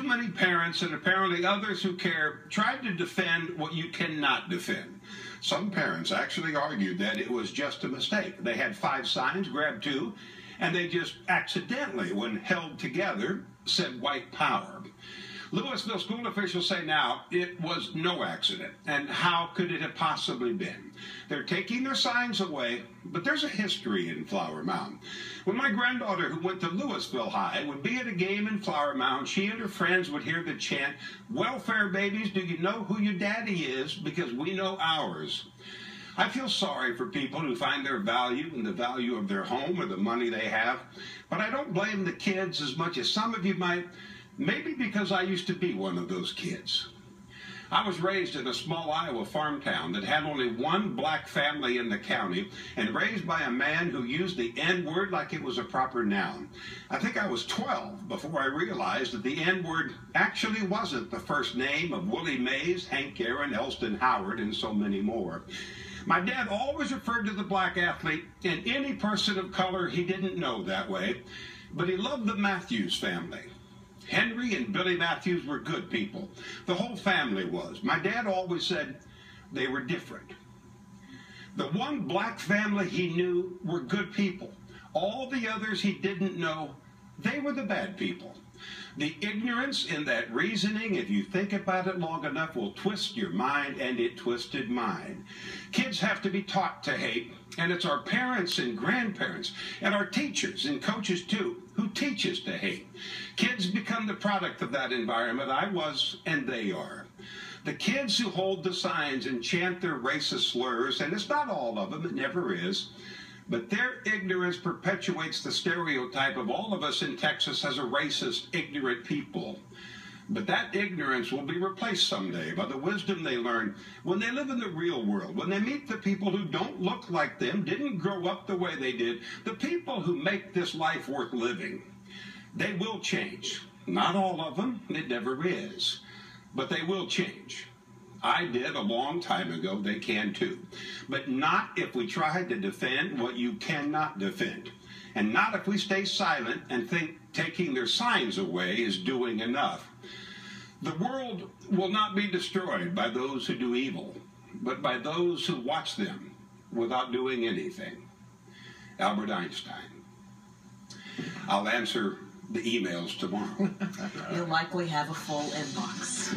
many parents, and apparently others who care, tried to defend what you cannot defend. Some parents actually argued that it was just a mistake. They had 5 signs, grabbed 2, and they just accidentally, when held together, said white power. Louisville school officials say now it was no accident, and how could it have possibly been? They're taking their signs away, but there's a history in Flower Mound. When my granddaughter, who went to Louisville High, would be at a game in Flower Mound, she and her friends would hear the chant, "Welfare babies, do you know who your daddy is? Because we know ours." I feel sorry for people who find their value in the value of their home or the money they have, but I don't blame the kids as much as some of you might, maybe because I used to be one of those kids. I was raised in a small Iowa farm town that had only one black family in the county and raised by a man who used the N-word like it was a proper noun. I think I was 12 before I realized that the N-word actually wasn't the first name of Willie Mays, Hank Aaron, Elston Howard, and so many more. My dad always referred to the black athlete and any person of color he didn't know that way, but he loved the Matthews family. Henry and Billy Matthews were good people. The whole family was. My dad always said they were different. The one black family he knew were good people. All the others he didn't know, they were the bad people. The ignorance in that reasoning, if you think about it long enough, will twist your mind, and it twisted mine. Kids have to be taught to hate, and it's our parents and grandparents, and our teachers and coaches too, who teach us to hate. Kids become the product of that environment. I was, and they are. The kids who hold the signs and chant their racist slurs, and it's not all of them, it never is, but their ignorance perpetuates the stereotype of all of us in Texas as a racist, ignorant people. But that ignorance will be replaced someday by the wisdom they learn when they live in the real world, when they meet the people who don't look like them, didn't grow up the way they did, the people who make this life worth living. They will change. Not all of them, it never is, but they will change. I did a long time ago, they can too. But not if we try to defend what you cannot defend. And not if we stay silent and think taking their signs away is doing enough. The world will not be destroyed by those who do evil, but by those who watch them without doing anything. Albert Einstein. I'll answer the emails tomorrow. You'll likely have a full inbox.